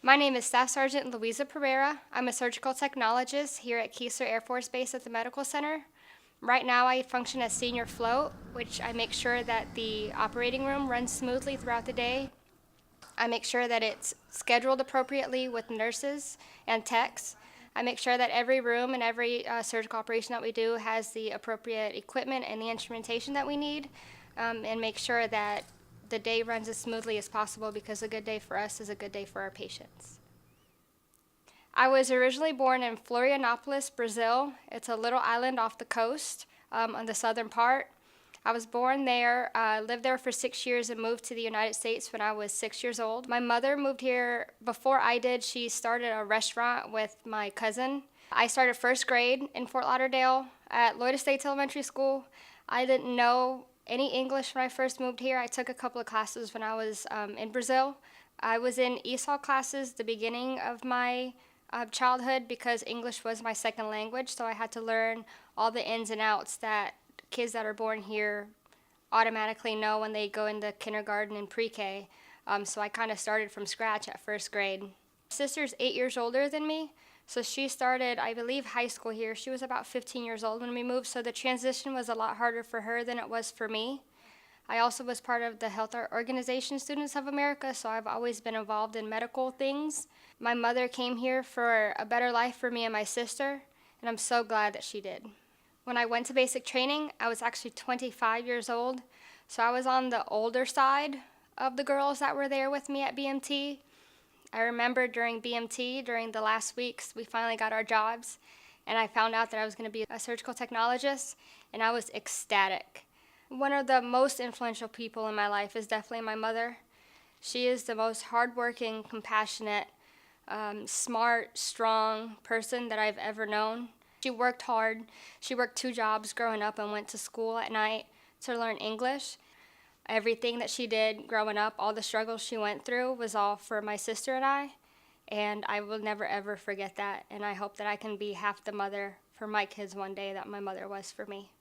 My name is Staff Sergeant Luiza Pereira. I'm a surgical technologist here at Keesler Air Force Base at the Medical Center. Right now I function as senior float, which I make sure that the operating room runs smoothly throughout the day. I make sure that it's scheduled appropriately with nurses and techs. I make sure that every room and every surgical operation that we do has the appropriate equipment and the instrumentation that we need, and make sure that the day runs as smoothly as possible, because a good day for us is a good day for our patients. I was originally born in Florianópolis, Brazil. It's a little island off the coast on the southern part. I was born there, lived there for 6 years, and moved to the United States when I was 6 years old. My mother moved here before I did. She started a restaurant with my cousin. I started first grade in Fort Lauderdale at Lloyd Estates Elementary School. I didn't know any English when I first moved here. I took a couple of classes when I was in Brazil. I was in ESOL classes the beginning of my childhood because English was my second language, so I had to learn all the ins and outs that kids that are born here automatically know when they go into kindergarten and pre-K. So I kind of started from scratch at first grade. My sister's 8 years older than me, so she started, I believe, high school here. She was about 15 years old when we moved, so the transition was a lot harder for her than it was for me. I also was part of the Health Organization Students of America, so I've always been involved in medical things. My mother came here for a better life for me and my sister, and I'm so glad that she did. When I went to basic training, I was actually 25 years old, so I was on the older side of the girls that were there with me at BMT. I remember during BMT, during the last weeks, we finally got our jobs, and I found out that I was going to be a surgical technologist, and I was ecstatic. One of the most influential people in my life is definitely my mother. She is the most hardworking, compassionate, smart, strong person that I've ever known. She worked hard. She worked 2 jobs growing up and went to school at night to learn English. Everything that she did growing up, all the struggles she went through, was all for my sister and I will never ever forget that, and I hope that I can be half the mother for my kids one day that my mother was for me.